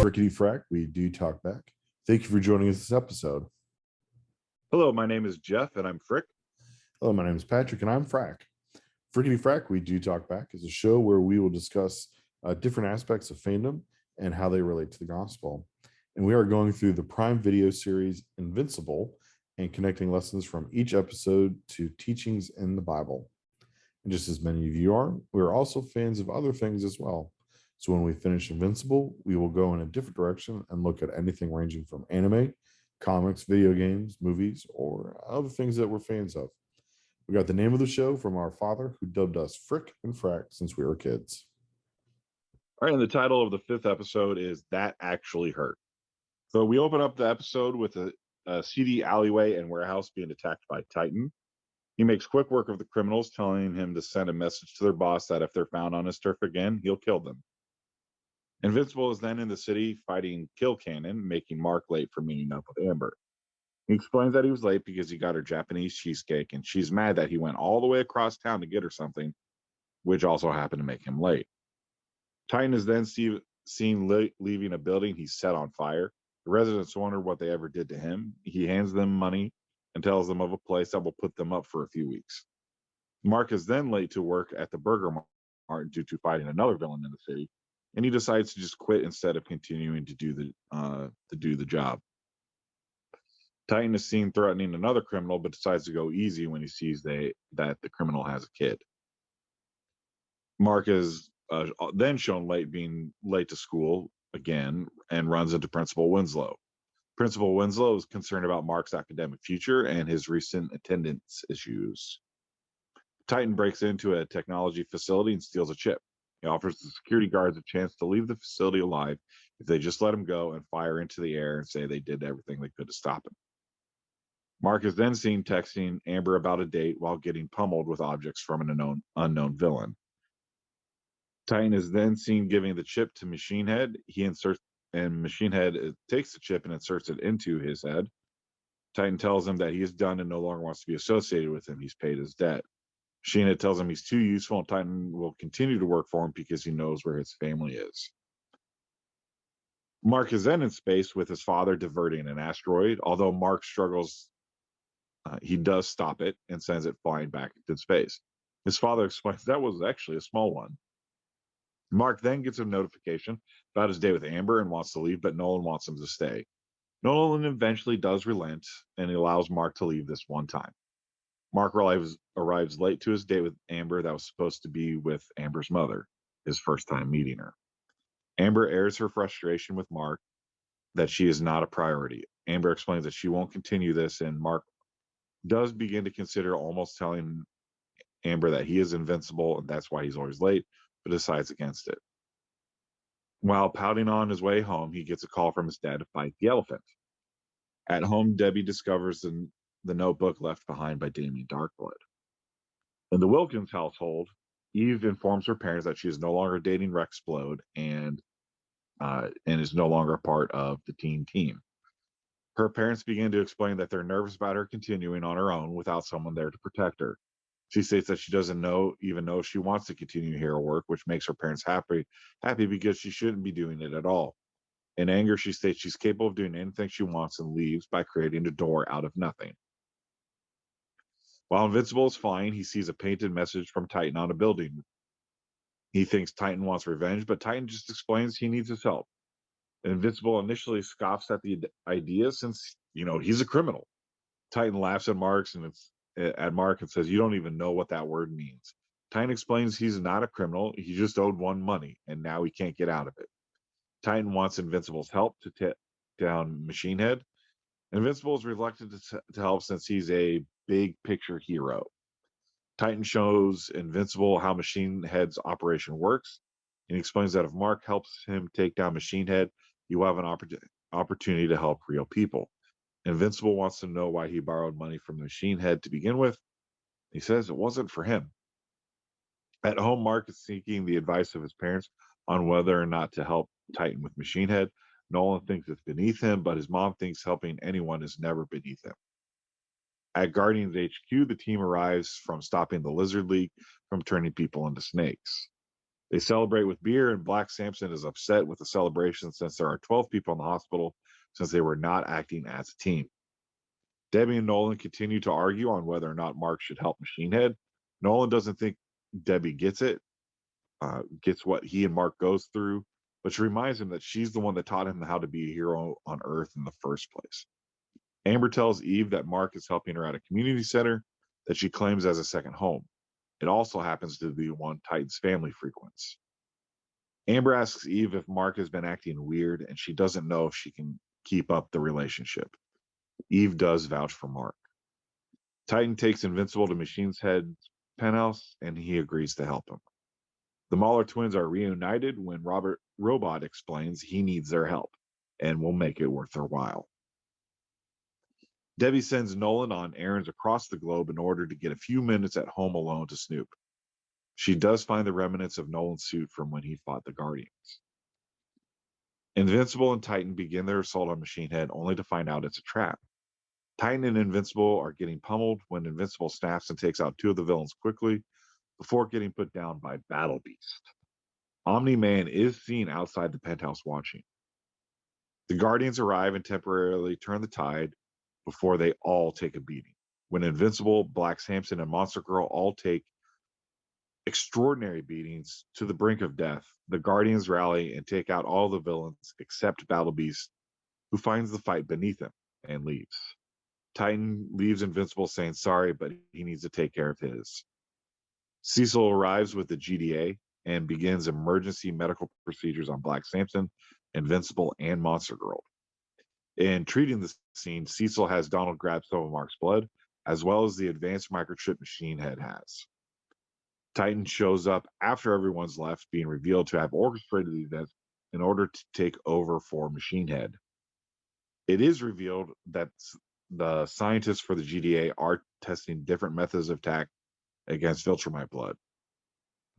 Frickety Frack, we do talk back. Thank you for joining us this episode. Hello, my name is Jeff, and I'm Frick. Hello, my name is Patrick, and I'm Frack. Frickety Frack, we do talk back is a show where we will discuss different aspects of fandom and how they relate to the gospel. And we are going through the Prime Video series Invincible and connecting lessons from each episode to teachings in the Bible. And just as many of you are, we are also fans of other things as well. So when we finish Invincible, we will go in a different direction and look at anything ranging from anime, comics, video games, movies, or other things that we're fans of. We got the name of the show from our father who dubbed us Frick and Frack since we were kids. All right, and the title of the 5th episode is That Actually Hurt. So we open up the episode with a seedy alleyway and warehouse being attacked by Titan. He makes quick work of the criminals, telling him to send a message to their boss that if they're found on his turf again, he'll kill them. Invincible is then in the city fighting Kill Cannon, making Mark late for meeting up with Amber. He explains that he was late because he got her Japanese cheesecake, and she's mad that he went all the way across town to get her something, which also happened to make him late. Titan is then seen leaving a building he's set on fire. The residents wonder what they ever did to him. He hands them money and tells them of a place that will put them up for a few weeks. Mark is then late to work at the Burger Mart due to fighting another villain in the city, and he decides to just quit instead of continuing to do the job. Titan is seen threatening another criminal, but decides to go easy when he sees that the criminal has a kid. Mark is then shown being late to school again and runs into Principal Winslow. Principal Winslow is concerned about Mark's academic future and his recent attendance issues. Titan breaks into a technology facility and steals a chip. He offers the security guards a chance to leave the facility alive if they just let him go and fire into the air and say they did everything they could to stop him. Mark is then seen texting Amber about a date while getting pummeled with objects from an unknown villain. Titan is then seen giving the chip to Machine Head. Machine Head takes the chip and inserts it into his head. Titan tells him that he is done and no longer wants to be associated with him. He's paid his debt. Machine Head tells him he's too useful, and Titan will continue to work for him because he knows where his family is. Mark is then in space with his father diverting an asteroid. Although Mark struggles, he does stop it and sends it flying back into space. His father explains that was actually a small one. Mark then gets a notification about his day with Amber and wants to leave, but Nolan wants him to stay. Nolan eventually does relent, and he allows Mark to leave this one time. Mark arrives late to his date with Amber that was supposed to be with Amber's mother, his first time meeting her. Amber airs her frustration with Mark that she is not a priority. Amber explains that she won't continue this, and Mark does begin to consider almost telling Amber that he is invincible and that's why he's always late, but decides against it. While pouting on his way home, he gets a call from his dad to fight the elephant. At home, Debbie discovers the notebook left behind by Damien Darkblood. In the Wilkins household, Eve informs her parents that she is no longer dating Rexplode and is no longer a part of the teen team. Her parents begin to explain that they're nervous about her continuing on her own without someone there to protect her. She states that she doesn't even know if she wants to continue hero work, which makes her parents happy because she shouldn't be doing it at all. In anger, she states she's capable of doing anything she wants and leaves by creating a door out of nothing. While Invincible is flying, he sees a painted message from Titan on a building. He thinks Titan wants revenge, but Titan just explains he needs his help. Invincible initially scoffs at the idea since, he's a criminal. Titan laughs at Mark and says, "You don't even know what that word means." Titan explains he's not a criminal. He just owed one money, and now he can't get out of it. Titan wants Invincible's help to take down Machine Head. Invincible is reluctant to help since he's a big picture hero. Titan shows Invincible how Machine Head's operation works, and he explains that if Mark helps him take down Machine Head, he will have an opportunity to help real people. Invincible wants to know why he borrowed money from Machine Head to begin with. He says it wasn't for him. At home, Mark is seeking the advice of his parents on whether or not to help Titan with Machine Head. Nolan thinks it's beneath him, but his mom thinks helping anyone is never beneath him. At Guardians HQ, the team arrives from stopping the Lizard League from turning people into snakes. They celebrate with beer, and Black Samson is upset with the celebration since there are 12 people in the hospital since they were not acting as a team. Debbie and Nolan continue to argue on whether or not Mark should help Machine Head. Nolan doesn't think Debbie gets gets what he and Mark goes through, but she reminds him that she's the one that taught him how to be a hero on Earth in the first place. Amber tells Eve that Mark is helping her at a community center that she claims as a second home. It also happens to be one Titan's family frequents. Amber asks Eve if Mark has been acting weird, and she doesn't know if she can keep up the relationship. Eve does vouch for Mark. Titan takes Invincible to Machine's Head's penthouse, and he agrees to help him. The Mahler twins are reunited when Robot explains he needs their help and will make it worth their while. Debbie sends Nolan on errands across the globe in order to get a few minutes at home alone to snoop. She does find the remnants of Nolan's suit from when he fought the Guardians. Invincible and Titan begin their assault on Machine Head, only to find out it's a trap. Titan and Invincible are getting pummeled when Invincible snaps and takes out two of the villains quickly before getting put down by Battle Beast. Omni-Man is seen outside the penthouse watching. The Guardians arrive and temporarily turn the tide before they all take a beating. When Invincible, Black Samson, and Monster Girl all take extraordinary beatings to the brink of death, the Guardians rally and take out all the villains except Battle Beast, who finds the fight beneath him and leaves. Titan leaves Invincible saying sorry, but he needs to take care of his. Cecil arrives with the GDA and begins emergency medical procedures on Black Samson, Invincible, and Monster Girl. In treating the scene, Cecil has Donald grab some of Mark's blood, as well as the advanced microchip Machine Head has. Titan shows up after everyone's left, being revealed to have orchestrated the event in order to take over for Machine Head. It is revealed that the scientists for the GDA are testing different methods of attack against Viltrumite blood,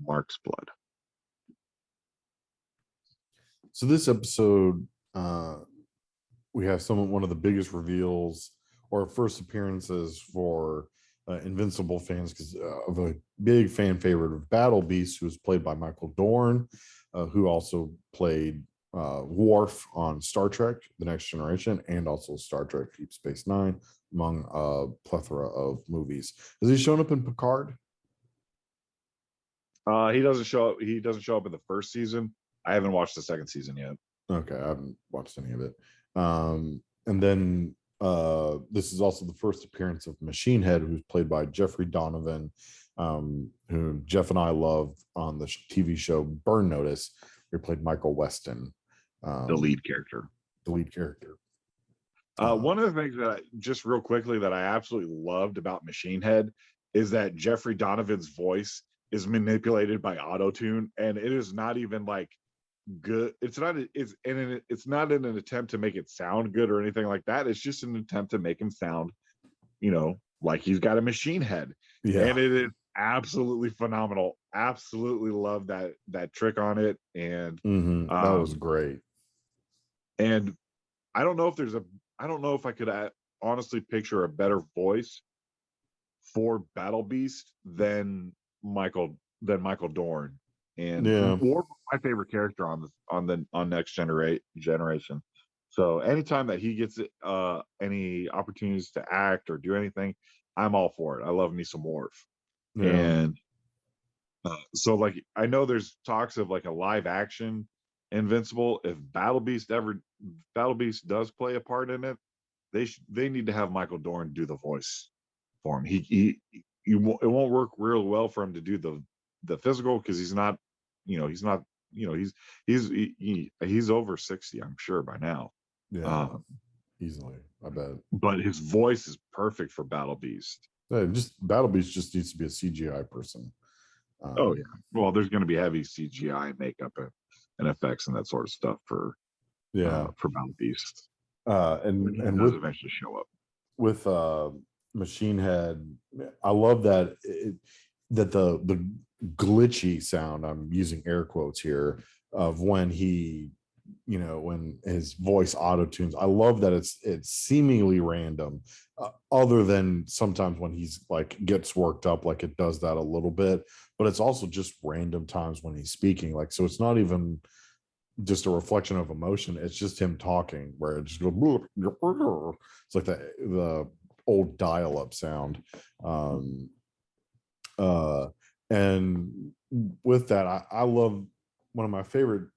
Mark's blood. So this episode, we have one of the biggest reveals or first appearances for Invincible fans because of a big fan favorite of Battle Beast, who was played by Michael Dorn, who also played Worf on Star Trek: The Next Generation and also Star Trek: Deep Space Nine, among a plethora of movies. Has he shown up in Picard? He doesn't show up. He doesn't show up in the first season. I haven't watched the second season yet. Okay, I haven't watched any of it. And then this is also the first appearance of Machine Head, who's played by Jeffrey Donovan, who Jeff and I love on the TV show Burn Notice, where he played Michael Weston, the lead character. One of the things that just real quickly that I absolutely loved about Machine Head is that Jeffrey Donovan's voice is manipulated by auto-tune, and it is not even like good. It's not in an attempt to make it sound good or anything like that. It's just an attempt to make him sound, like he's got a machine head. Yeah. And it is absolutely phenomenal. Absolutely love that trick on it. And that was great. And I don't know if I could honestly picture a better voice for Battle Beast than Michael Dorn. And Worf, my favorite character on Next Generation. So anytime that he gets any opportunities to act or do anything, I'm all for it. I love me some Worf. Yeah. And so like I know there's talks of like a live action Invincible. If Battle Beast does play a part in it, they need to have Michael Dorn do the voice for him. It won't work real well for him to do the physical because he's over 60, I'm sure by now. Yeah, easily, I bet. But his voice is perfect for Battle Beast. Battle Beast just needs to be a CGI person. Oh yeah. Well, there's going to be heavy CGI makeup and effects and that sort of stuff for Battle Beast. And does eventually show up with Machine Head. I love that that the glitchy sound, I'm using air quotes here, of when he when his voice auto tunes. I love that it's seemingly random, other than sometimes when he's like gets worked up, like it does that a little bit, but it's also just random times when he's speaking. Like, so it's not even just a reflection of emotion. It's just him talking where it just goes, it's like the old dial-up sound. Uh and with that, I love one of my favorite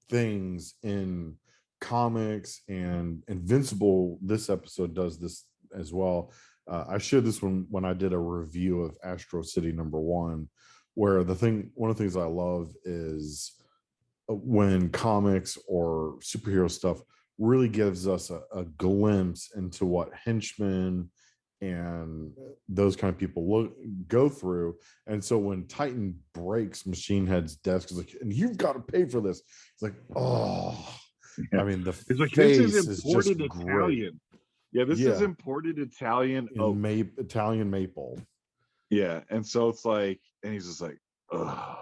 things in comics, and Invincible, this episode does this as well. I shared this one when I did a review of Astro City #1, where one of the things I love is when comics or superhero stuff really gives us a glimpse into what henchmen and those kind of people go through. And so when Titan breaks Machine Head's desk, it's like, and you've got to pay for this. It's like, oh, Yeah. I mean, the It's like, this is face is just imported great. Italian. Yeah, this is Yeah, imported Italian in oak. Italian maple. Yeah, and so it's like, and he's just like, ugh.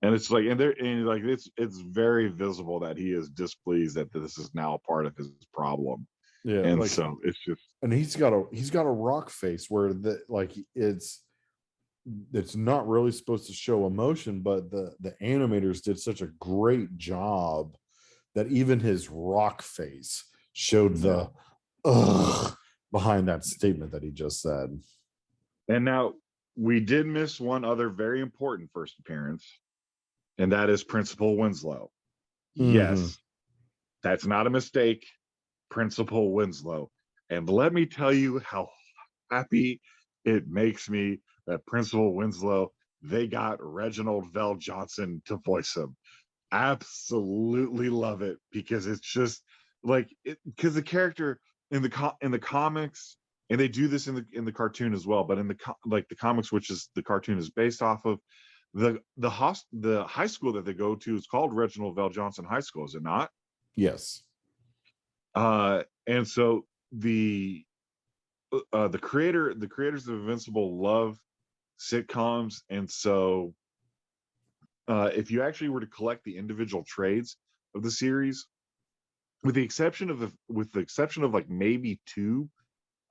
And it's like, and like it's very visible that he is displeased that this is now a part of his problem. Yeah, And like, so it's just, and he's got a rock face where like it's not really supposed to show emotion, but the animators did such a great job that even his rock face showed the ugh behind that statement that he just said. and now we did miss one other very important first appearance, and that is Principal Winslow. Mm-hmm. Yes, that's not a mistake. Principal Winslow. And let me tell you how happy it makes me that Principal Winslow, they got Reginald Vell Johnson to voice him. Absolutely love it, because it's just like, because the character in the comics, and they do this in the cartoon as well, but in the comics, which is the cartoon is based off of, the high school that they go to is called Reginald Vell Johnson High School, is it not? Yes. And so the creators of Invincible love sitcoms, and so if you actually were to collect the individual trades of the series, with the exception of like maybe two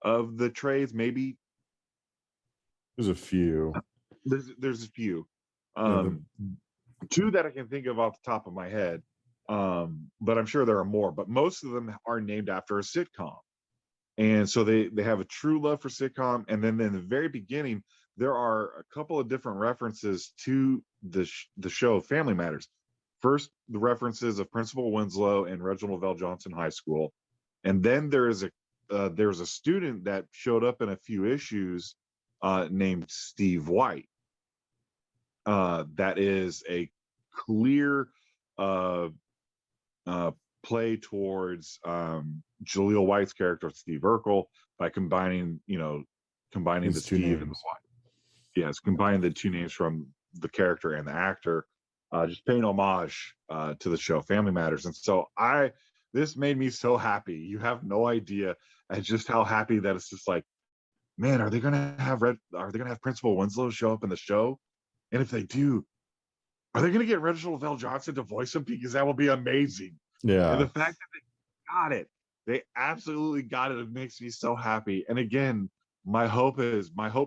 of the trades, maybe There's a few. there's a few, Yeah, the two that I can think of off the top of my head, but I'm sure there are more. But most of them are named after a sitcom. And so they have a true love for sitcom. And then in the very beginning, there are a couple of different references to the show Family Matters. First, the references of Principal Winslow and Reginald Vell Johnson High School, and then there's a student that showed up in a few issues named Steve White. That is a clear uh, play towards Jaleel White's character, Steve Urkel, by combining the these two Steve and the names. White. Yes, combining the two names from the character and the actor, just paying homage to the show Family Matters. And so this made me so happy. You have no idea at just how happy that it's just like, man, are they gonna have Principal Winslow show up in the show? And if they do, are they gonna get Reginald Vell Johnson to voice him? Because that will be amazing. And the Yeah. fact that they got it, they absolutely got it. It makes me so happy. And again, my hope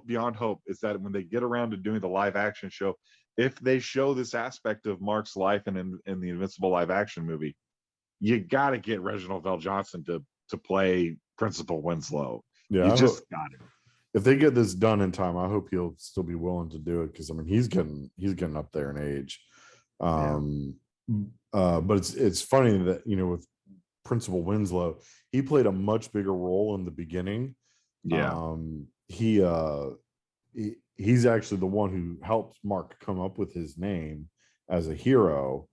beyond hope is that when they get around to doing the live action show, if they show this aspect of Mark's life in the Invincible live action movie, you got to get Reginald Vell Johnson to play Principal Winslow. You Yeah. just got it. If they get this done in time, I hope he'll still be willing to do it, because I mean he's getting up there in age. Yeah. But it's funny that with Principal Winslow, he played a much bigger role in the beginning. Yeah. He's actually the one who helped Mark come up with his name as a hero,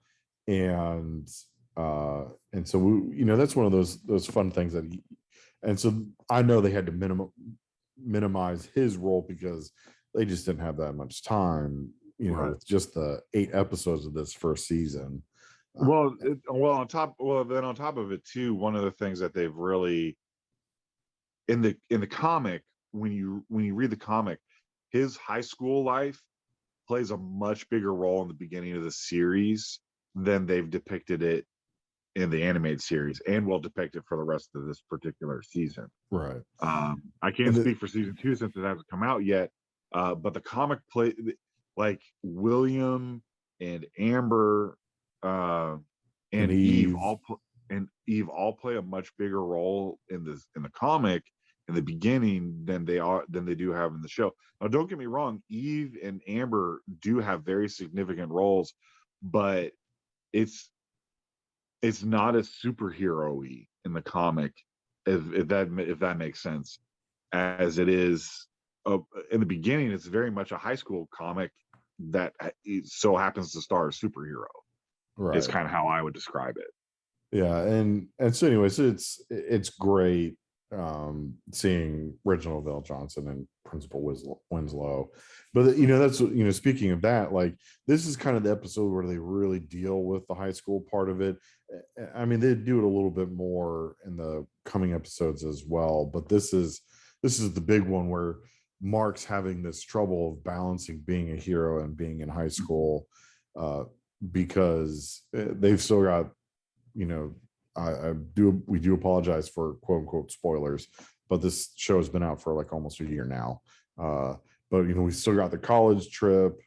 and so that's one of those fun things and so I know they had to minimize his role because they just didn't have that much time, Right. with just the 8 episodes of this first season. Then on top of it too, one of the things that they've really in the comic, when you read the comic, his high school life plays a much bigger role in the beginning of the series than they've depicted it in the animated series and will depict it for the rest of this particular season. Right. I can't speak for season 2 since it hasn't come out yet, but the comic play, like William and Amber and Eve all play a much bigger role in the comic in the beginning than they do have in the show. Now, don't get me wrong, Eve and Amber do have very significant roles, but it's not as superhero-y in the comic, if that makes sense, as it is in the beginning. It's very much a high school comic that so happens to star a superhero. Right. Is kind of how I would describe it. Yeah, and so anyways, it's great seeing Reginald Vale Johnson and Principal Winslow. But that's speaking of that, like this is kind of the episode where they really deal with the high school part of it. I mean, they do it a little bit more in the coming episodes as well, but this is the big one where Mark's having this trouble of balancing being a hero and being in high school, because they've still got, we do apologize for quote unquote spoilers, but this show has been out for like almost a year now. But we still got the college trip,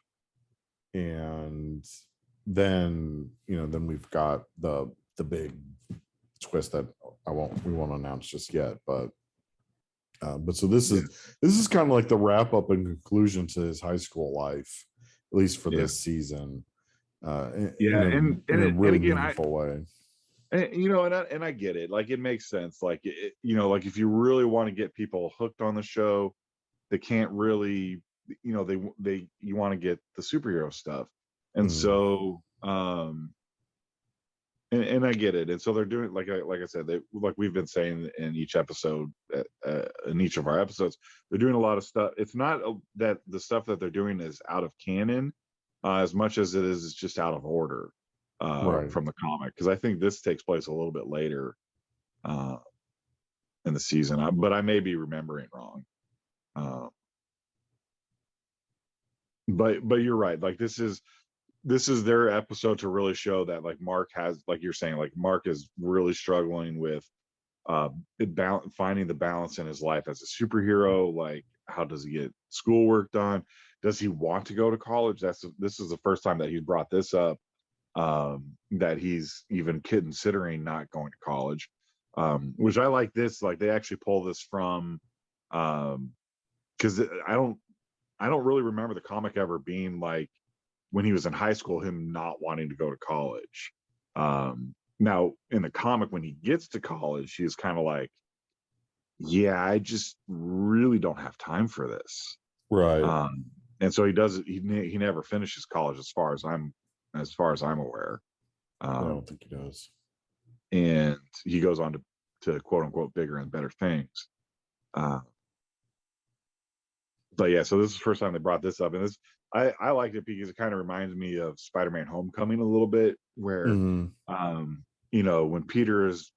and then we've got the big twist that we won't announce just yet. But so this is kind of like the wrap up and conclusion to his high school life, at least for this season. In a really meaningful way. And I get it. Like it makes sense. Like like if you really want to get people hooked on the show, they can't really, you want to get the superhero stuff, and so and I get it. And so they're doing like I said, like we've been saying in each episode, in each of our episodes, they're doing a lot of stuff. It's not that the stuff that they're doing is out of canon, as much as it is just out of order. Right. From the comic, because I think this takes place a little bit later in the season, but I may be remembering wrong. But you're right. Like this is their episode to really show that like Mark has, like you're saying, like Mark is really struggling with finding the balance in his life as a superhero. Like how does he get schoolwork done? Does he want to go to college? This is the first time that he's brought this up. That he's even considering not going to college, which I like this. Like they actually pull this from, because I don't really remember the comic ever being like when he was in high school him not wanting to go to college. Now in the comic when he gets to college he's kind of like, yeah, I just really don't have time for this, right? And so he never finishes college as far as I'm aware. I don't think he does. And he goes on to quote unquote bigger and better things. But yeah, so this is the first time they brought this up, and I liked it because it kind of reminds me of Spider-Man Homecoming a little bit, where when Peter is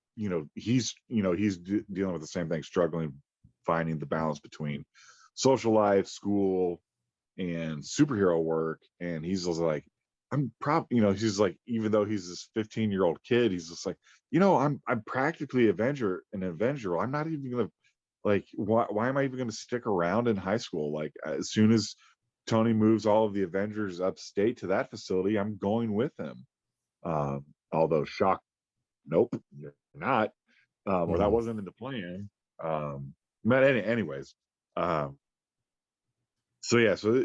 he's dealing with the same thing, struggling finding the balance between social life, school, and superhero work, and he's just like, he's like, even though he's this 15-year-old kid, he's just like, I'm practically an Avenger. I'm not even gonna, like, why am I even gonna stick around in high school? Like, as soon as Tony moves all of the Avengers upstate to that facility, I'm going with him. Although shock, nope, you're not. Or that wasn't in the plan. But anyways, so yeah, so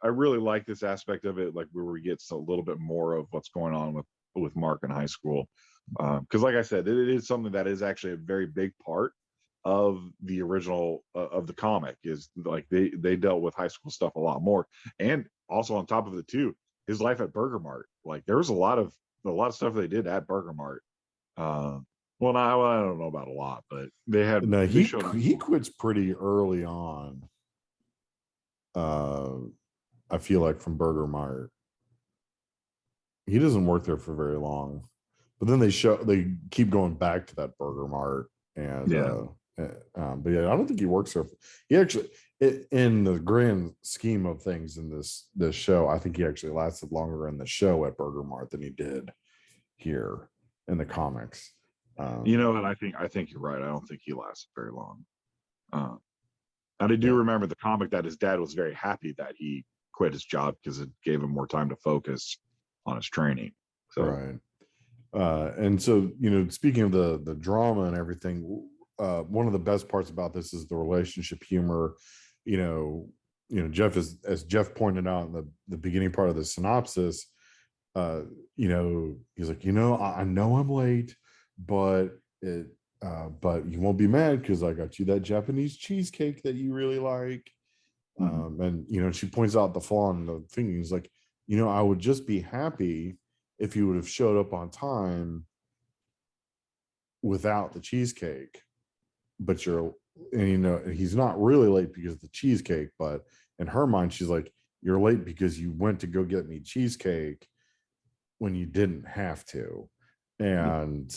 I really like this aspect of it, like where we get a little bit more of what's going on with Mark in high school, because like I said, it is something that is actually a very big part of the original of the comic. Is like they dealt with high school stuff a lot more, and also on top of it too, his life at Burger Mart. Like there was a lot of stuff they did at Burger Mart. Well, I don't know about a lot, but they had. No, he quits pretty early on. I feel like from Burger Mart. He doesn't work there for very long, but then they keep going back to that Burger Mart, and but yeah, I don't think he works there. He actually, in the grand scheme of things in this show, I think he actually lasted longer in the show at Burger Mart than he did here. in the comics. You know, and I think you're right. I don't think he lasted very long. And I do Yeah. remember the comic that his dad was very happy that he quit his job because it gave him more time to focus on his training. So Right. And so, speaking of the drama and everything, one of the best parts about this is the relationship humor. You know, Jeff is, as Jeff pointed out in the beginning part of the synopsis. He's like, I know I'm late, but but you won't be mad because I got you that Japanese cheesecake that you really like. And she points out the flaw in the thing. He's like, I would just be happy if you would have showed up on time without the cheesecake. But he's not really late because of the cheesecake, but in her mind, she's like, you're late because you went to go get me cheesecake when you didn't have to. And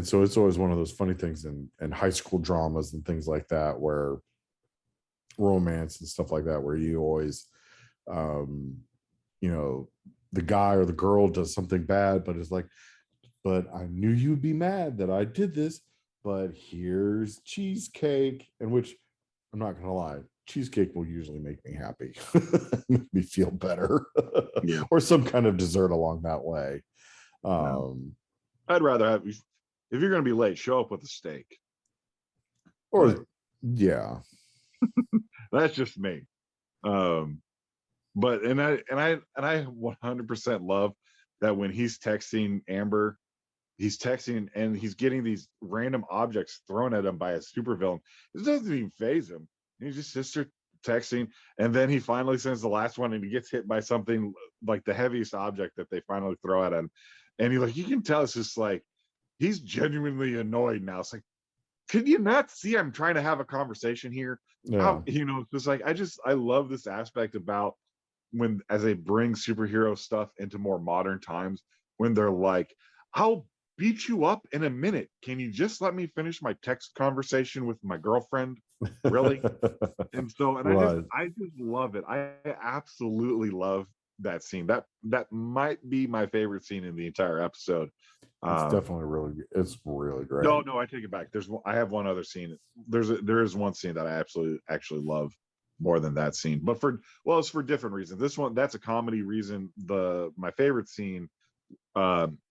so it's always one of those funny things in high school dramas and things like that, where romance and stuff like that, where you always um the guy or the girl does something bad, but it's like, but I knew you'd be mad that I did this, but here's cheesecake. And which, I'm not gonna lie, cheesecake will usually make me happy. Make me feel better. yeah, Or some kind of dessert along that way. yeah. um I'd rather have, if you're going to be late, show up with a steak. or But yeah. that's just me. Um, but I 100% love that when he's texting Amber, he's texting and he's getting these random objects thrown at him by a supervillain. It doesn't even phase him. He just sits there texting, and then he finally sends the last one, and he gets hit by something like the heaviest object that they finally throw at him, and you can tell it's just like he's genuinely annoyed now. It's like, could you not see I'm trying to have a conversation here? Yeah. How, it's just like I love this aspect about when, as they bring superhero stuff into more modern times, when they're like, I'll beat you up in a minute. Can you just let me finish my text conversation with my girlfriend? Really? And so, and Right. I just love it. I absolutely love that scene. That might be my favorite scene in the entire episode. It's Um, definitely it's really great. no, I take it back. I have one other scene. There is one scene that I absolutely actually love more than that scene, but it's for different reasons. This one, that's a comedy reason. My favorite scene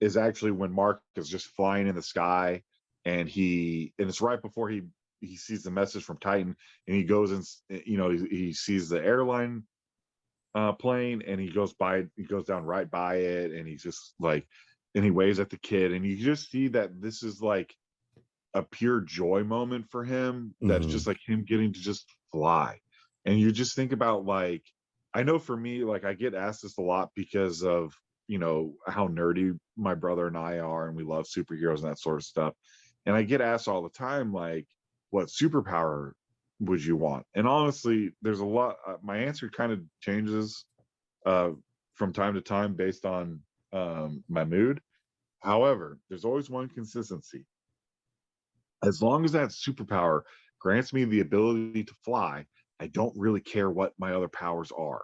is actually when Mark is just flying in the sky, and it's right before he sees the message from Titan, and he goes and he sees the airline plane, and he goes down right by it, and he's just like, and he waves at the kid, and you just see that this is like a pure joy moment for him, that's Hmm. just like him getting to just fly. And you just think about, like, I know for me, like, I get asked this a lot because of how nerdy my brother and I are, and we love superheroes and that sort of stuff. And I get asked all the time, like, what superpower would you want? And honestly, there's a lot, my answer kind of changes uh from time to time based on my mood. However, there's always one consistency. As long as that superpower grants me the ability to fly, I don't really care what my other powers are.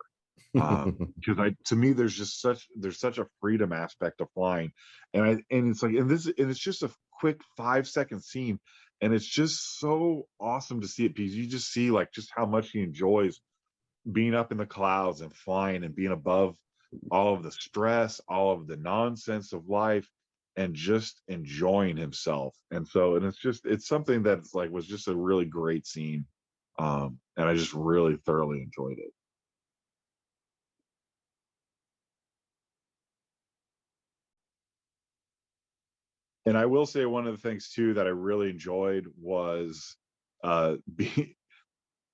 Because to me, there's such a freedom aspect of flying, and it's like, and it's just a quick 5-second scene, and it's just so awesome to see it, because you just see, like, just how much he enjoys being up in the clouds and flying and being above all of the stress, all of the nonsense of life, and just enjoying himself. And so, and it's something that's like, was just a really great scene. And I just really thoroughly enjoyed it. And I will say, one of the things too that I really enjoyed was be,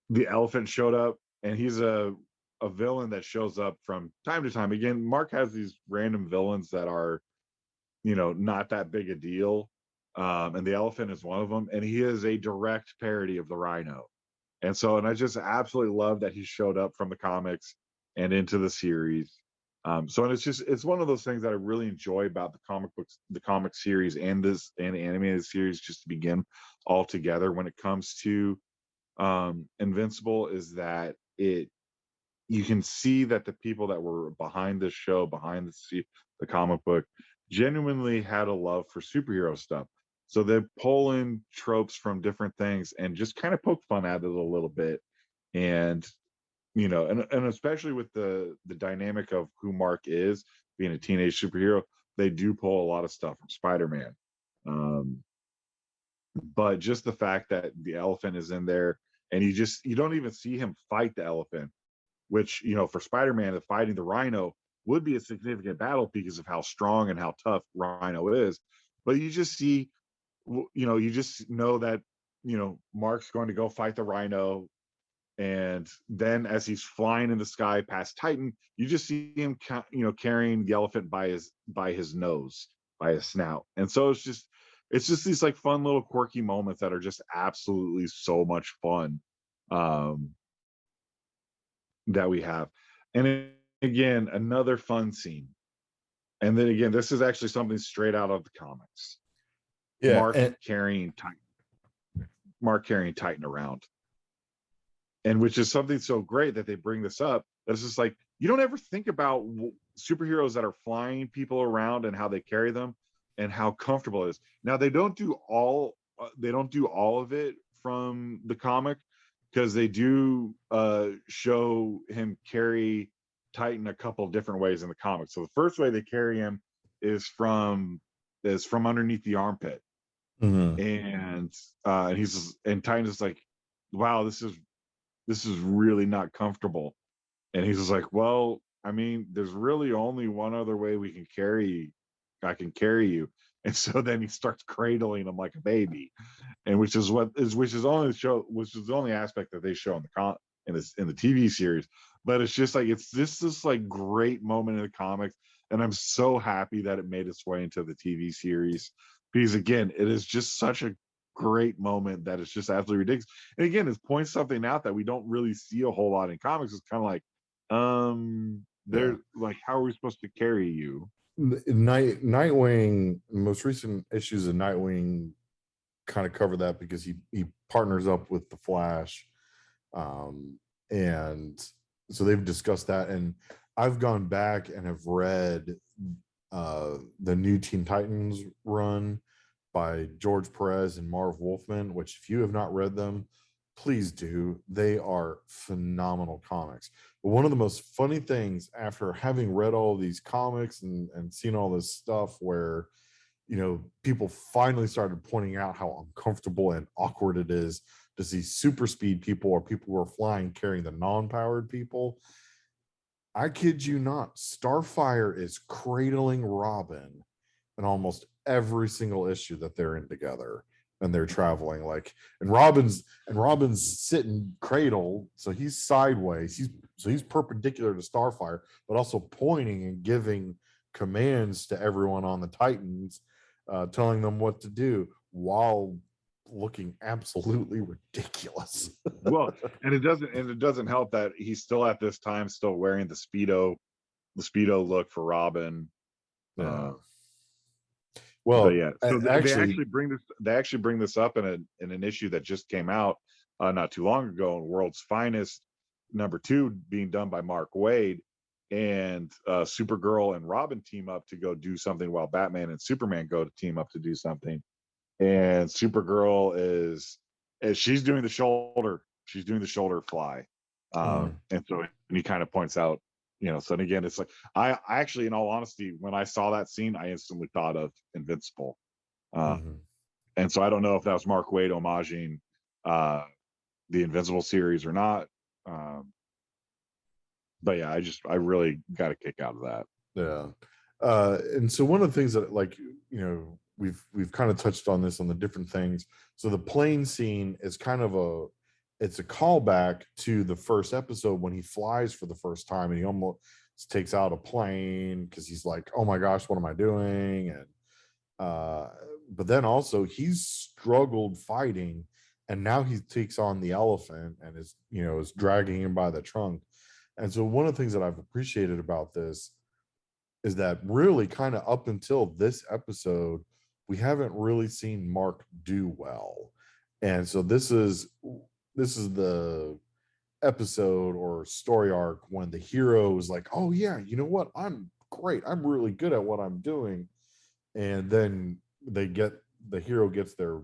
the elephant showed up, and he's a villain that shows up from time to time. Again, Mark has these random villains that are, not that big a deal. And the elephant is one of them, and he is a direct parody of the rhino. And so, and I just absolutely love that he showed up from the comics and into the series. So, and it's one of those things that I really enjoy about the comic books, the comic series, and the animated series, just to begin all together when it comes to Invincible, is that you can see that the people that were behind this show, behind the comic book, genuinely had a love for superhero stuff. So they pull in tropes from different things and just kind of poke fun at it a little bit. And and especially with the dynamic of who Mark is being a teenage superhero, they do pull a lot of stuff from Spider-Man. Um, but just the fact that the elephant is in there and you don't even see him fight the elephant, which for Spider-Man, fighting the Rhino would be a significant battle because of how strong and how tough Rhino is. But you just see, you just know that Mark's going to go fight the Rhino, and then as he's flying in the sky past Titan, you just see him carrying the elephant by his nose, by his snout. And so it's just these like fun little quirky moments that are just absolutely so much fun, um that we have. And again, another fun scene. And then again, this is actually something straight out of the comics. Yeah, Mark and carrying Titan, Mark carrying Titan around. And which is something so great that they bring this up. That it's just like you don't ever think about superheroes that are flying people around and how they carry them and how comfortable it is. Now they don't do all of it from the comic, because they do show him carry Titan a couple of different ways in the comic. So the first way they carry him is from underneath the armpit, mhm. and and Titan is like, wow, this is really not comfortable. And he's just like, well, I mean, there's really only one other way I can carry you. And so then he starts cradling him like a baby, and which is the only aspect that they show in the TV series. But it's just like it's this like great moment in the comics, and I'm so happy that it made its way into the TV series, because again, it is just such a great moment that it's just absolutely ridiculous. And again, it points something out that we don't really see a whole lot in comics. It's kind of like, Yeah. they're like, how are we supposed to carry you? Nightwing, most recent issues of Nightwing kind of cover that because he partners up with the Flash, and so they've discussed that. And I've gone back and have read the new Teen Titans run by George Perez and Marv Wolfman, which if you have not read them, please do. They are phenomenal comics. But one of the most funny things after having read all these comics and seen all this stuff where people finally started pointing out how uncomfortable and awkward it is to see super speed people or people who are flying carrying the non-powered people. I kid you not, Starfire is cradling Robin in almost every single issue that they're in together, and they're traveling and Robin's sitting cradle, so he's sideways, he's perpendicular to Starfire, but also pointing and giving commands to everyone on the Titans, telling them what to do while looking absolutely ridiculous. Well, and it doesn't help that he's still at this time still wearing the speedo look for Robin. Yeah. But Well, yeah, so actually, they actually bring this up in an issue that just came out not too long ago, in World's Finest #2, being done by Mark Waid. And Supergirl and Robin team up to go do something, while Batman and Superman go to team up to do something. And Supergirl is she's doing the shoulder fly. And he kind of points out, so and again, it's like I actually, in all honesty, when I saw that scene, I instantly thought of Invincible. mhm. And so I don't know if that was Mark Waid homaging the Invincible series or not. But yeah, I really got a kick out of that. Yeah. And so one of the things that, like, we've kind of touched on this on the different things. So the plane scene is kind of it's a callback to the first episode when he flies for the first time and he almost takes out a plane because he's like, oh my gosh, what am I doing? And but then also he's struggled fighting, and now he takes on the elephant and is dragging him by the trunk. And so one of the things that I've appreciated about this is that really kind of up until this episode, we haven't really seen Mark do well. And so this is the episode or story arc when the hero is like, oh yeah, you know what? I'm great. I'm really good at what I'm doing. and then the hero gets their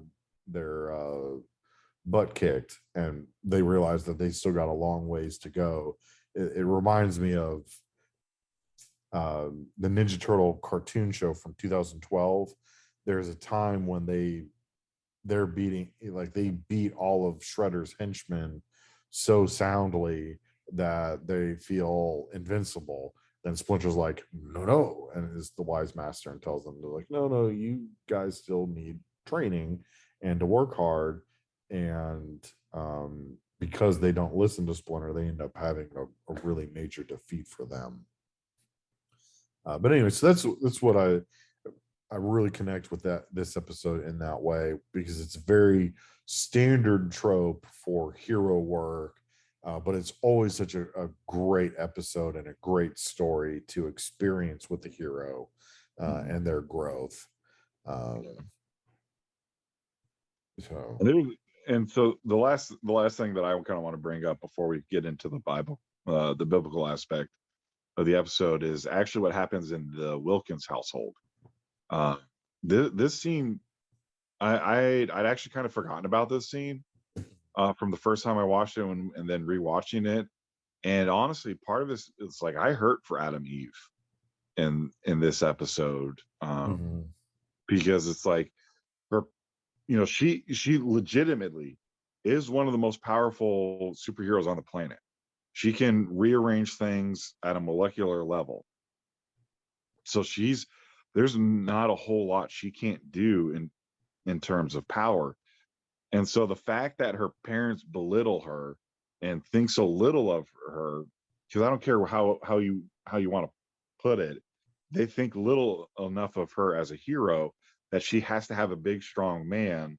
butt kicked, and they realize that they still got a long ways to go. It reminds me of the Ninja Turtle cartoon show from 2012. There's a time when they're beating, like, they beat all of Shredder's henchmen so soundly that they feel invincible. Then Splinter's like, no, and is the wise master and tells them, they're like, no, you guys still need training and to work hard. And because they don't listen to Splinter, they end up having a really major defeat for them. But anyway, so that's what I really connect with this episode in that way, because it's a very standard trope for hero work, but it's always such a great episode and a great story to experience with the hero and their growth. So and so the last thing that I kind of want to bring up before we get into the biblical aspect of the episode is actually what happens in the Wilkins household. This scene, I'd actually kind of forgotten about this scene from the first time I watched it and then rewatching it. And honestly, part of this is like I hurt for Adam Eve in this episode because it's like her, she legitimately is one of the most powerful superheroes on the planet. She can rearrange things at a molecular level. So there's not a whole lot she can't do in terms of power. And so the fact that her parents belittle her and think so little of her, because I don't care how you want to put it, they think little enough of her as a hero that she has to have a big, strong man,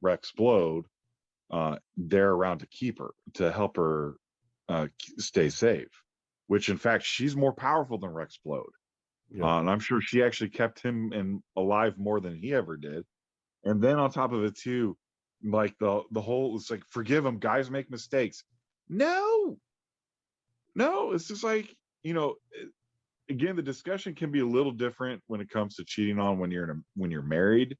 Rexplode, there around to help her stay safe. Which, in fact, she's more powerful than Rexplode. Yeah. And I'm sure she actually kept him alive more than he ever did. And then on top of it too, like the whole, it's like, forgive them, guys make mistakes. No, it's just like, again, the discussion can be a little different when it comes to cheating on when you're married.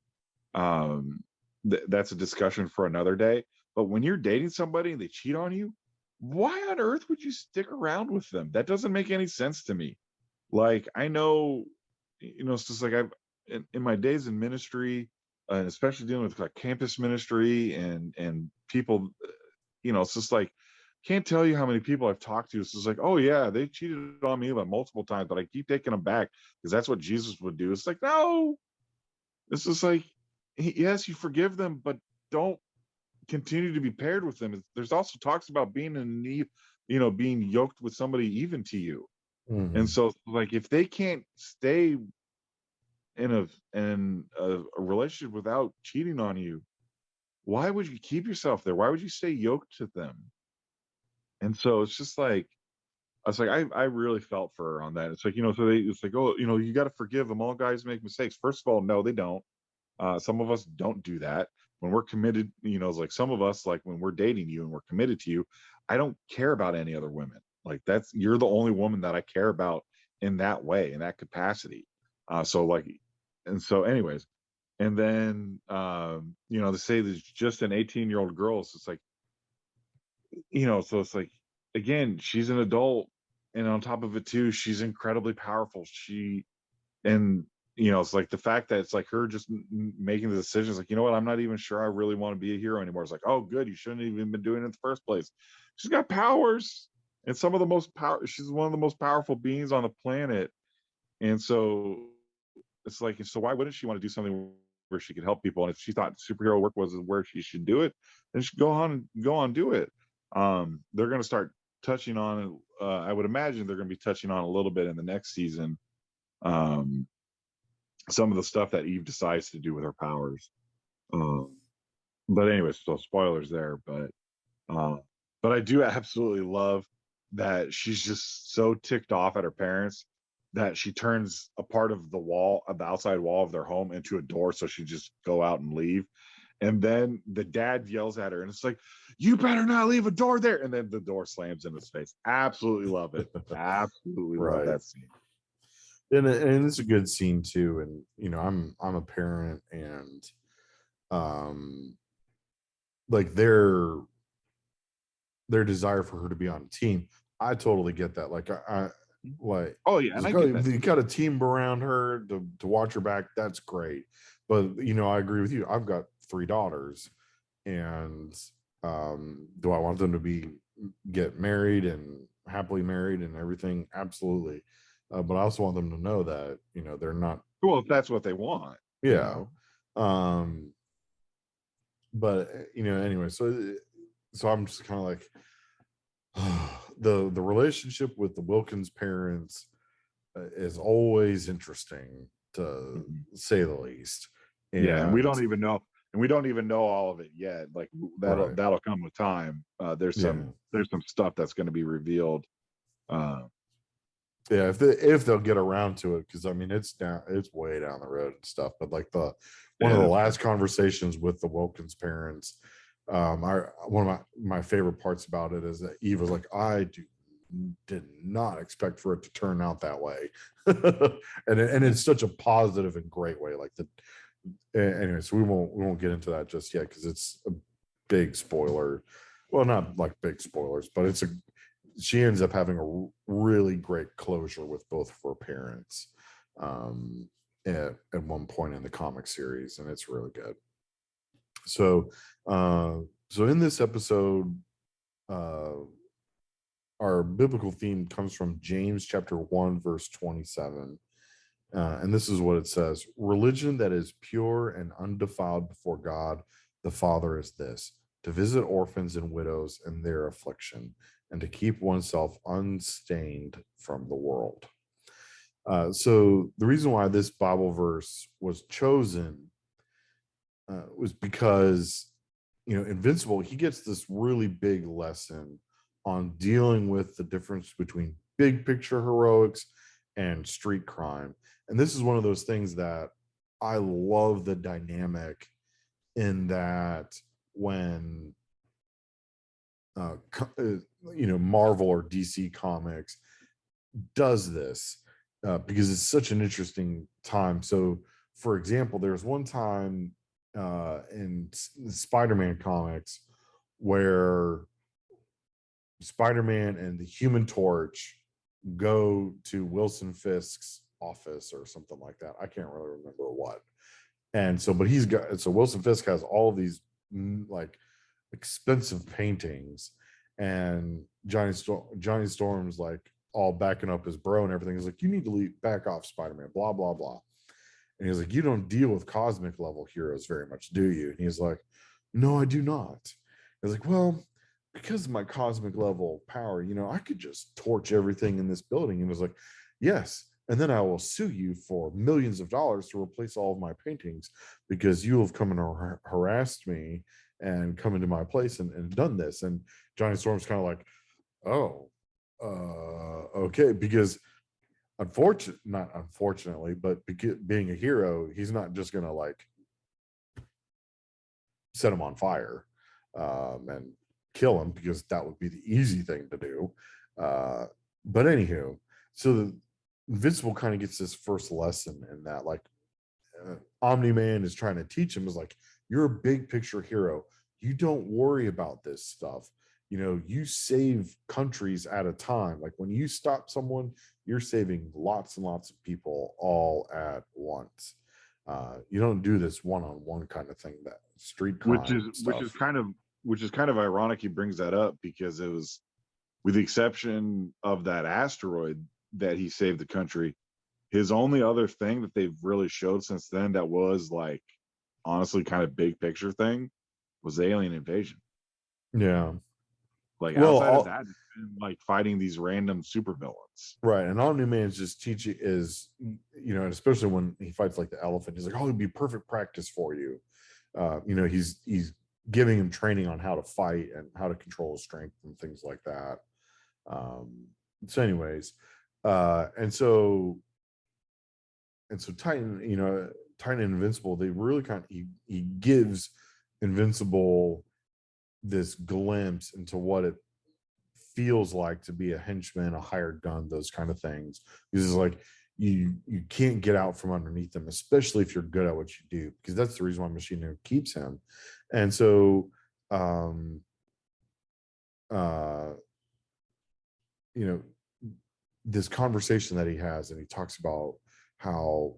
That's a discussion for another day. But when you're dating somebody and they cheat on you, why on earth would you stick around with them? That doesn't make any sense to me. Like, I know, it's just like in my days in ministry, and especially dealing with like campus ministry and people, it's just like, can't tell you how many people I've talked to. It's just like, oh yeah, they cheated on me about multiple times, but I keep taking them back because that's what Jesus would do. It's like, no, it's just like, yes, you forgive them, but don't continue to be paired with them. There's also talks about being being yoked with somebody even to you. And so, like, if they can't stay in a relationship without cheating on you, why would you keep yourself there? Why would you stay yoked to them? And so it's just like, I was like, I really felt for her on that. It's like, it's like, oh, you got to forgive them. All guys make mistakes. First of all, no, they don't. Some of us don't do that. When we're committed, it's like some of us, like when we're dating you and we're committed to you, I don't care about any other women. Like you're the only woman that I care about in that way, in that capacity. So anyways, and then, to say there's just an 18-year-old girl, so it's like, so it's like, again, she's an adult, and on top of it too, she's incredibly powerful. It's like the fact that it's like her just making the decisions, like, you know what, I'm not even sure I really want to be a hero anymore. It's like, oh, good, you shouldn't have even been doing it in the first place. She's got powers, and she's one of the most powerful beings on the planet. And so it's like, so why wouldn't she want to do something where she could help people? And if she thought superhero work was where she should do it, then she go on do it. They're going to start touching on, I would imagine they're going to be touching on a little bit in the next season, some of the stuff that Eve decides to do with her powers. But anyways, so spoilers there, but I do absolutely love that she's just so ticked off at her parents that she turns a part of the outside wall of their home into a door, so she just go out and leave. And then the dad yells at her, and it's like, you better not leave a door there. And then the door slams in his face. Absolutely love it. Absolutely love that scene. and it's a good scene too. And I'm a parent, and um, like their desire for her to be on a team, I totally get that. Like I like Oh yeah, it's and I like, oh, get that you too. got a team around her to watch her back. That's great. But I agree with you. I've got 3 daughters, and do I want them to get married and happily married and everything? Absolutely. But I also want them to know that they're not. Well, if that's what they want, Yeah. um but anyway, so I'm just kind of like, the relationship with the Wilkins parents is always interesting, to Mhm. say the least. Yeah, and we And don't even know, all of it yet. Like right. that'll come with time. Yeah. There's some stuff that's going to be revealed. Uh, Yeah, if they'll get around to it, because I mean it's way down the road and stuff. But like the one of yeah, the that's true. last conversations with the Wilkins parents, I one of my favorite parts about it is that Eve was like, did not expect for it to turn out that way. And Yeah. it's such a positive and great way. Like anyway, so we won't get into that just yet, because it's a big spoiler. Well, not like big spoilers, but she ends up having a really great closure with both of her parents, um, at one point in the comic series, and it's really good. So, so in this episode, uh, our biblical theme comes from James chapter 1, verse 27. And this is what it says: religion that is pure and undefiled before God the Father is this, to visit orphans and widows in their affliction, and to keep oneself unstained from the world. So, the reason why this Bible verse was chosen was because, Invincible, he gets this really big lesson on dealing with the difference between big picture heroics and street crime. And this is one of those things that I love, the dynamic in that when uh, Marvel or DC Comics does this, because it's such an interesting time. So, for example, there's one time in Spider-Man comics where Spider-Man and the Human Torch go to Wilson Fisk's office or something like that. I can't really remember what. And so, but Wilson Fisk has all of these like expensive paintings, and Johnny Storm's like all backing up his bro and everything. He's like, you need to back off, Spider-Man, blah, blah, blah. And he's like, you don't deal with cosmic level heroes very much, do you? And he's like, no, I do not. He's like, well, because of my cosmic level power, I could just torch everything in this building. And he was like, yes. And then I will sue you for millions of dollars to replace all of my paintings, because you have come and harassed me and come into my place and done this. And Johnny Storm's kind of like, oh, okay, because not unfortunately, but being a hero, he's not just gonna like set him on fire, and kill him, because that would be the easy thing to do. But anywho, so the Invincible kind of gets this first lesson in that, like, Omni-Man is trying to teach him, is like, you're a big picture hero. You don't worry about this stuff. You save countries at a time. Like, when you stop someone, you're saving lots and lots of people all at once. You don't do this one-on-one kind of thing, that street which crime is which is stuff. kind of which is kind of ironic he brings that up, because it was, with the exception of that asteroid that he saved the country, his only other thing that they've really showed since then that was like honestly kind of big picture thing was the alien invasion. Yeah. Like Well, outside of that, it's been like fighting these random supervillains. right, and Omni-Man's just teaching is, and especially when he fights like the elephant, he's like, oh, it'd be perfect practice for you. He's giving him training on how to fight and how to control his strength and things like that. Um, so, anyways, uh, and so Titan, Titan and Invincible, they really he gives Invincible this glimpse into what it feels like to be a henchman, a hired gun, those kind of things. Because it's like, you can't get out from underneath them, especially if you're good at what you do, because that's the reason why Machino keeps him. And so, um, uh, you know, this conversation that he has, and he talks about how,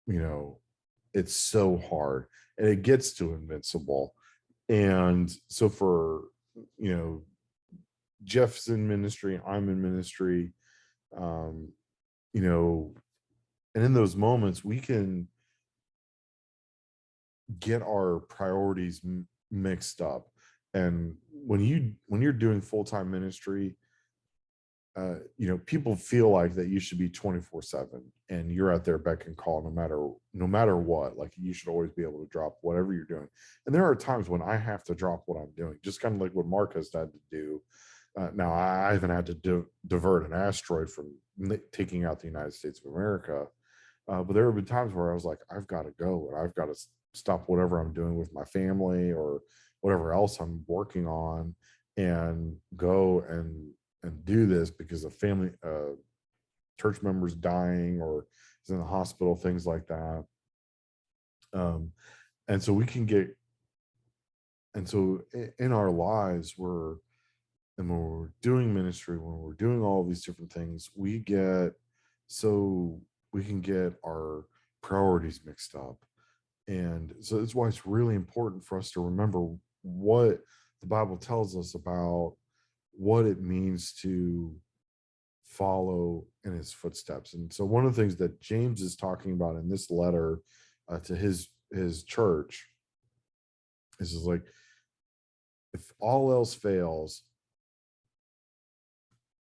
you know, it's so hard, and it gets to Invincible. And so for, you know, Jeff's in ministry, I'm in ministry, um, you know, and in those moments we can get our priorities mixed up. And when you're doing full-time ministry, you know, people feel like that you should be 24/7 and you're out there beck and call no matter what. Like, you should always be able to drop whatever you're doing. And there are times when I have to drop what I'm doing, just kind of like what Mark has had to do. Now I haven't had to divert an asteroid from taking out the United States of America, but there have been times where I was like, I've got to go, and I've got to stop whatever I'm doing with my family or whatever else I'm working on, and go and do this because a family, church members dying or is in the hospital, things like that. Um, and so we can get, and so in our lives, and when we're doing ministry, when we're doing all these different things, so we can get our priorities mixed up. And so that's why it's really important for us to remember what the Bible tells us about what it means to follow in his footsteps. And so one of the things that James is talking about in this letter, to his church, is like, if all else fails,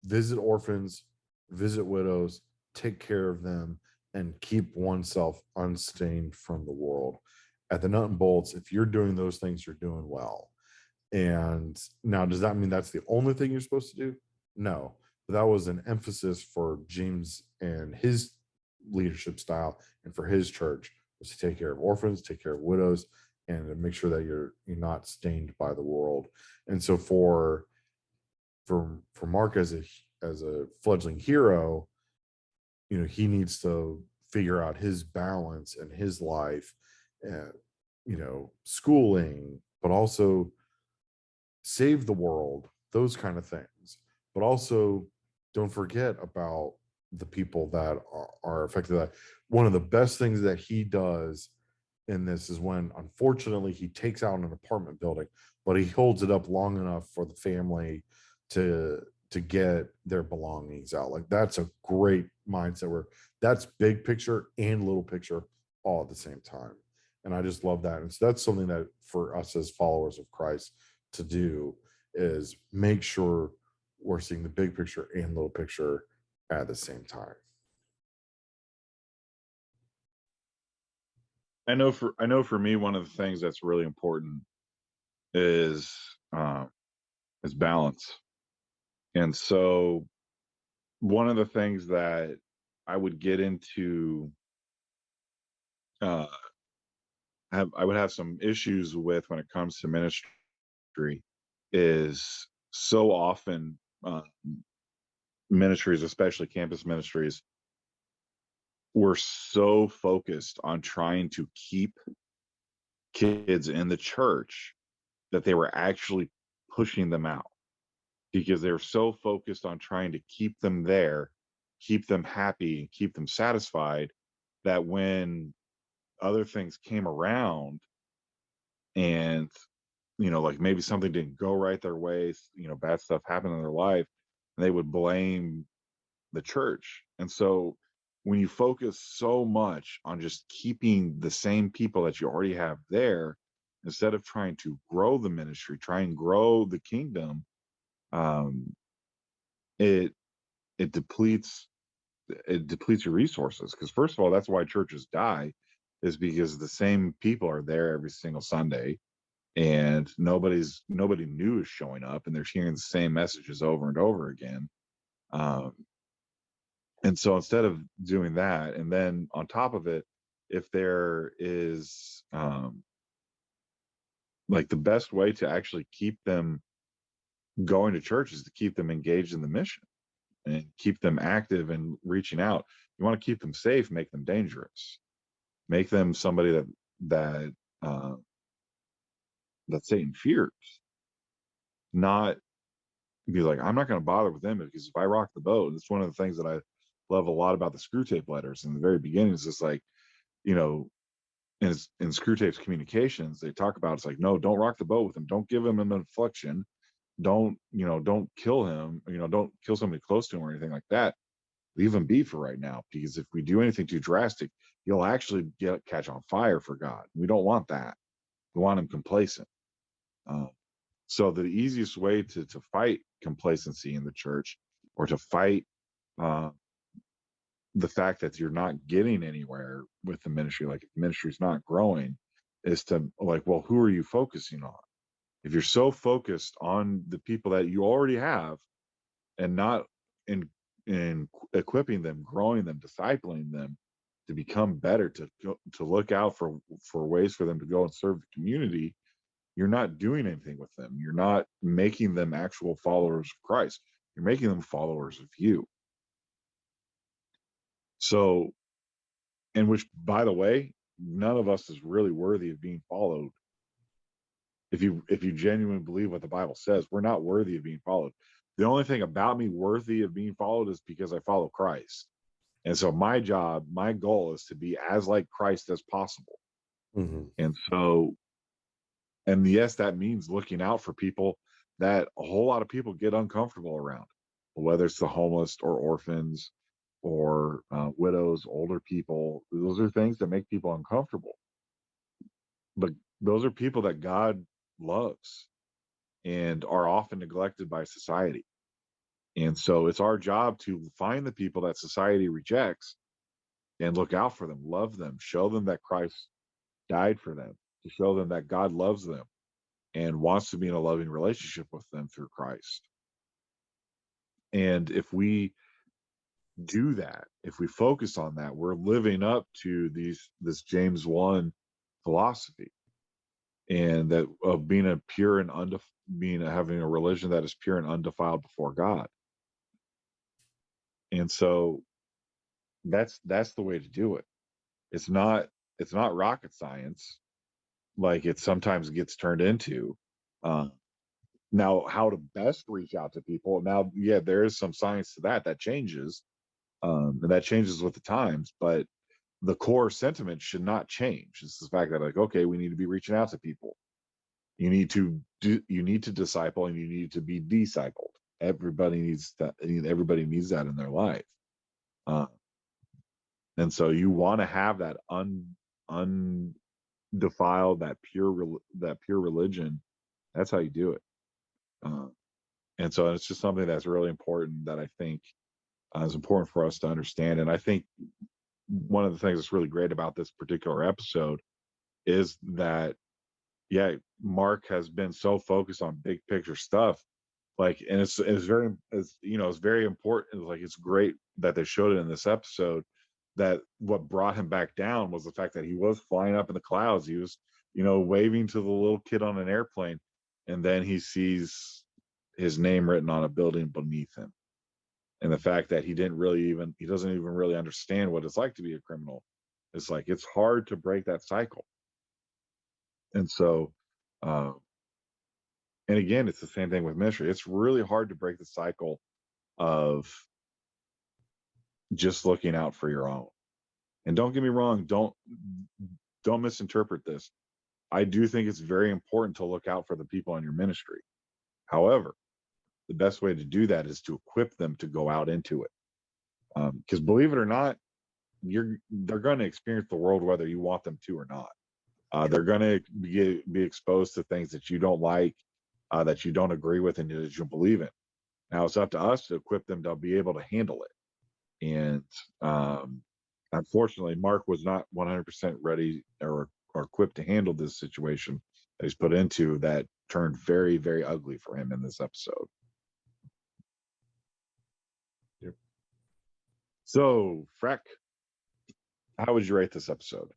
visit orphans, visit widows, take care of them, and keep oneself unstained from the world. At the nut and bolts, if you're doing those things, you're doing well. And now, does that mean that's the only thing you're supposed to do? No, but that was an emphasis for James and his leadership style, and for his church, was to take care of orphans, take care of widows, and to make sure that you're not stained by the world. And so for Mark, as a fledgling hero, you know, he needs to figure out his balance in his life, and, you know, schooling, but also save the world, those kind of things. But also, don't forget about the people that are affected. That one of the best things that he does in this is when, unfortunately, he takes out an apartment building, but he holds it up long enough for the family to get their belongings out. Like, that's a great mindset, where that's big picture and little picture all at the same time. And I just love that. And so that's something that for us as followers of Christ to do, is make sure we're seeing the big picture and little picture at the same time. I know for me, one of the things that's really important is uh, is balance. And so one of the things that I would get into, uh, I would have some issues with when it comes to ministry, is so often, ministries, especially campus ministries, were so focused on trying to keep kids in the church that they were actually pushing them out, because they were so focused on trying to keep them there, keep them happy, keep them satisfied, that when other things came around, and like maybe something didn't go right their way, bad stuff happened in their life, and they would blame the church. And so when you focus so much on just keeping the same people that you already have there, instead of trying to grow the ministry, try and grow the kingdom, um, it it depletes it depletes your resources. Because first of all, that's why churches die, is because the same people are there every single Sunday, and nobody new is showing up, and they're hearing the same messages over and over again. Um, and so instead of doing that, and then on top of it, if there is, like, the best way to actually keep them going to church is to keep them engaged in the mission. and keep them active and reaching out. You want to keep them safe, make them dangerous, make them somebody that uh, that Satan fears. Not be like, I'm not going to bother with them because if I rock the boat, it's one of the things that I love a lot about the Screw Tape letters in the very beginning. It's just like, you know, in Screw Tape's communications, they talk about it's like, no, don't rock the boat with him. Don't give him an infliction. Don't kill him. Don't kill somebody close to him or anything like that. Leave him be for right now, because if we do anything too drastic, he'll actually catch on fire for God. We don't want that. We want him complacent. So the easiest way to fight complacency in the church, or to fight uh, the fact that you're not getting anywhere with the ministry, like if the ministry's not growing, is to like, well, who are you focusing on? If you're so focused on the people that you already have and not in equipping them, growing them, discipling them to become better, to look out for ways for them to go and serve the community, you're not doing anything with them. You're not making them actual followers of Christ. You're making them followers of you. So, and which, by the way, none of us is really worthy of being followed. If you genuinely believe what the Bible says, we're not worthy of being followed. The only thing about me worthy of being followed is because I follow Christ. And so my job, my goal is to be as like Christ as possible. Mm-hmm. And so, and yes, that means looking out for people that a whole lot of people get uncomfortable around, whether it's the homeless or orphans or widows, older people. Those are things that make people uncomfortable. But those are people that God loves and are often neglected by society. And so it's our job to find the people that society rejects and look out for them, love them, show them that Christ died for them, to show them that God loves them and wants to be in a loving relationship with them through Christ. And if we do that, if we focus on that, we're living up to this James 1 philosophy, and that of being a pure and having a religion that is pure and undefiled before God. And so that's the way to do it. It's not rocket science like it sometimes gets turned into. Now, how to best reach out to people. Now, yeah, there is some science to that changes, and that changes with the times. But the core sentiment should not change. It's the fact that, like, okay, we need to be reaching out to people. You need to disciple, and you need to be discipled. Everybody needs that. Everybody needs that in their life. And so you want to have that undefiled, that pure religion. That's how you do it. And so it's just something that's really important, that I think is important for us to understand. And I think one of the things that's really great about this particular episode is that, yeah, Mark has been so focused on big picture stuff, like, and it's very, it's very important. Like, it's great that they showed it in this episode, that what brought him back down was the fact that he was flying up in the clouds. He was, waving to the little kid on an airplane, and then he sees his name written on a building beneath him. And the fact that he doesn't even really understand what it's like to be a criminal. It's like, it's hard to break that cycle. And so, and again, it's the same thing with ministry. It's really hard to break the cycle of just looking out for your own. And don't get me wrong, don't misinterpret this. I do think it's very important to look out for the people in your ministry. However, the best way to do that is to equip them to go out into it. Because believe it or not, they're going to experience the world whether you want them to or not. They're going to be exposed to things that you don't like, that you don't agree with, and that you believe in. Now it's up to us to equip them to be able to handle it. And unfortunately, Mark was not 100% ready or equipped to handle this situation that he's put into, that turned very, very ugly for him in this episode. Yep. So, Freck, how would you rate this episode?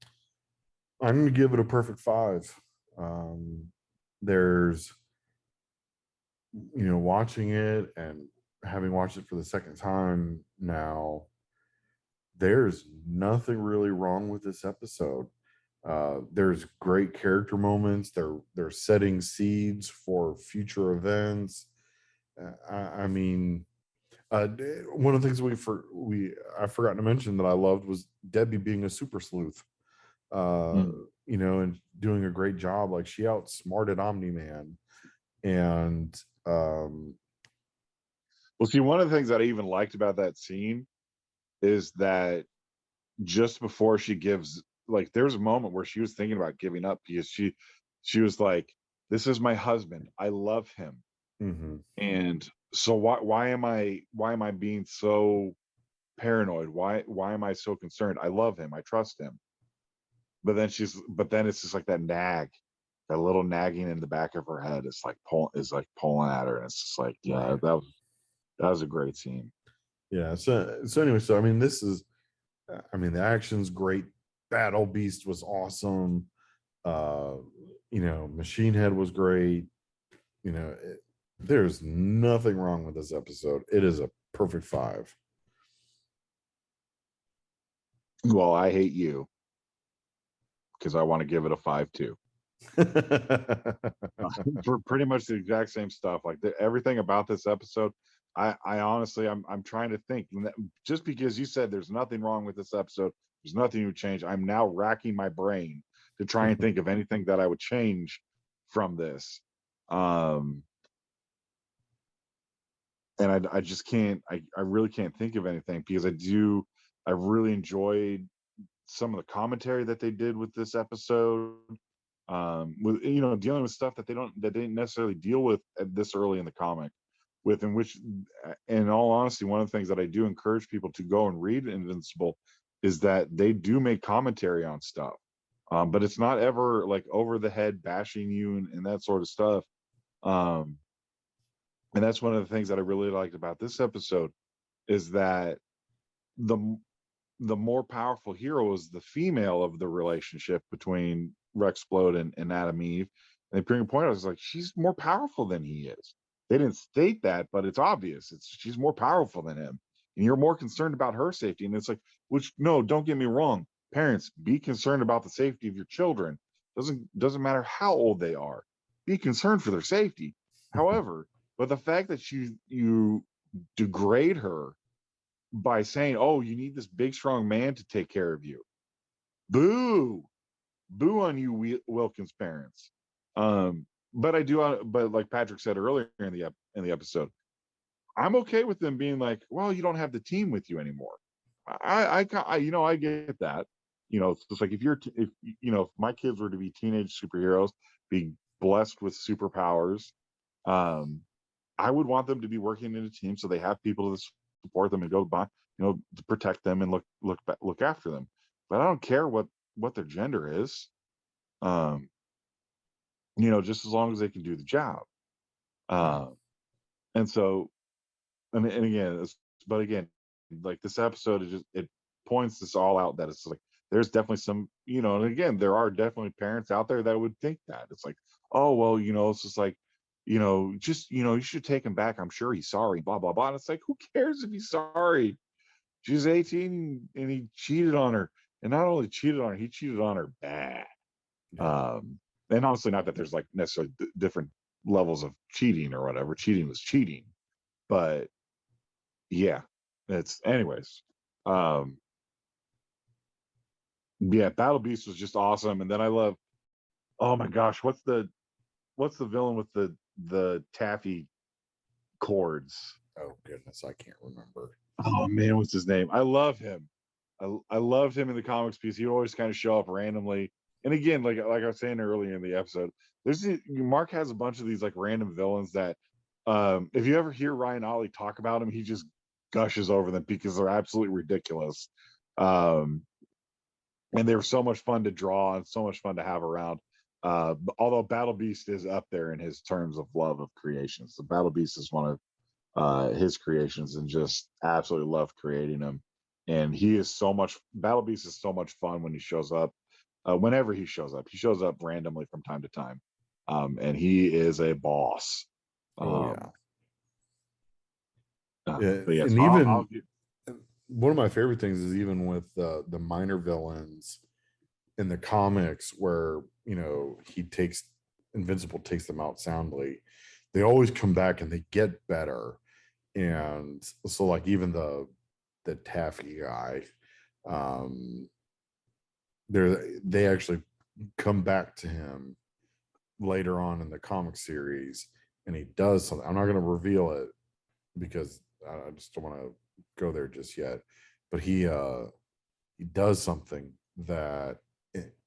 I'm going to give it a perfect 5. There's, watching it and having watched it for the second time now, there's nothing really wrong with this episode. There's great character moments. They're setting seeds for future events. I mean, one of the things I forgot to mention that I loved was Debbie being a super sleuth. Mm. And doing a great job. Like, she outsmarted Omni-Man, and Well, see, one of the things that I even liked about that scene is that just before she gives, like, there's a moment where she was thinking about giving up because she was like, "This is my husband. I love him, mhm. and so why am I being so paranoid? Why am I so concerned? I love him. I trust him." But then it's just like that little nagging in the back of her head is pulling at her, and it's just like, yeah, Right. that was a great scene. Yeah. So anyway, so I mean, the action's great. Battle Beast was awesome. Uh, Machine Head was great. There's nothing wrong with this episode. It is a perfect 5. Well, I hate you because I want to give it a 5 too. For pretty much the exact same stuff. Like everything about this episode, I honestly, I'm trying to think. Just because you said there's nothing wrong with this episode, there's nothing to change. I'm now racking my brain to try and think of anything that I would change from this. Um, and I just can't. I really can't think of anything because I really enjoyed some of the commentary that they did with this episode, with dealing with stuff that they didn't necessarily deal with at this early in the comic, with in which, in all honesty, one of the things that I do encourage people to go and read Invincible is that they do make commentary on stuff, but it's not ever like over the head bashing you and that sort of stuff. um, and that's one of the things that I really liked about this episode is that the the more powerful hero is the female of the relationship between Rexplode and Adam Eve. And they bring a point out, it's like she's more powerful than he is. They didn't state that, but it's obvious. It's she's more powerful than him. And you're more concerned about her safety. And it's like, which no, don't get me wrong. Parents, be concerned about the safety of your children. Doesn't matter how old they are. Be concerned for their safety. However, but the fact that you degrade her by saying, "Oh, you need this big, strong man to take care of you." Boo, boo on you, Wilkins parents. But I do, but like Patrick said earlier in the episode, I'm okay with them being like, "Well, you don't have the team with you anymore." I get that. It's just like if my kids were to be teenage superheroes, be blessed with superpowers, um, I would want them to be working in a team so they have people to support them and go by, to protect them and look after them. But I don't care what their gender is, um, just as long as they can do the job. Uh, and so, and again, but again, like this episode, it points this all out that it's like there's definitely some, and again, there are definitely parents out there that would think that it's like, oh well, it's just like, you should take him back. I'm sure he's sorry, blah blah blah. And it's like, who cares if he's sorry? She's 18 and he cheated on her, and not only cheated on her, he cheated on her bad. Yeah. Um, and honestly, not that there's like necessarily different levels of cheating or whatever. Cheating was cheating, but yeah, it's anyways. Um, yeah, Battle Beast was just awesome, and then I love. Oh my gosh, what's the villain with the taffy cords? Oh goodness, I can't remember. Oh man, what's his name? I love him. I loved him in the comics because he always kind of show up randomly. And again, like I was saying earlier in the episode, Mark has a bunch of these like random villains that, if you ever hear Ryan Ollie talk about him, he just gushes over them because they're absolutely ridiculous. Um, and they were so much fun to draw and so much fun to have around. Although Battle Beast is up there in his terms of love of creations, the Battle Beast is one of his creations, and just absolutely love creating him. And he is so much. Battle Beast is so much fun when he shows up. Whenever he shows up randomly from time to time, and he is a boss. Oh Um, yeah. But yes, and I'll even give, one of my favorite things is even with the minor villains in the comics where Invincible takes them out soundly. They always come back and they get better. And so like even the Taffy guy, they actually come back to him later on in the comic series, and he does something. I'm not going to reveal it because I just don't want to go there just yet. But he does something that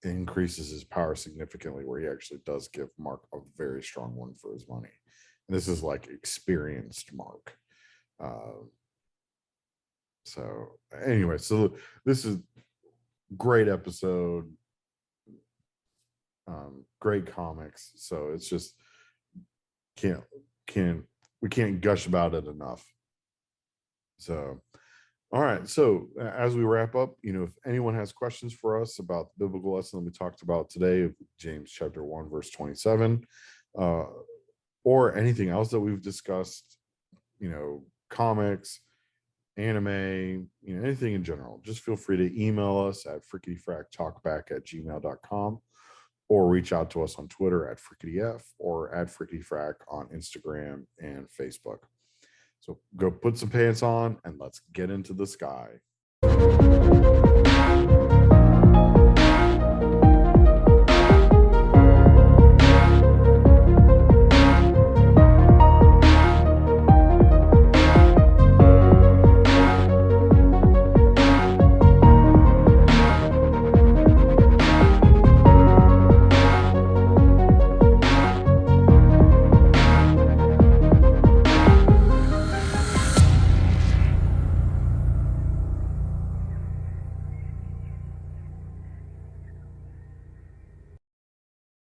increases his power significantly, where he actually does give Mark a very strong one for his money. And this is like experienced Mark. So anyway, so this is great episode, great comics. So it's just we can't gush about it enough. So all right, so as we wrap up, if anyone has questions for us about the biblical lesson that we talked about today of James chapter 1 verse 27, or anything else that we've discussed, comics, anime, anything in general, just feel free to email us at frickityfractalkback@gmail.com, or reach out to us on Twitter at frickityf or at frickityfrac on Instagram and Facebook. So go put some pants on and let's get into the sky.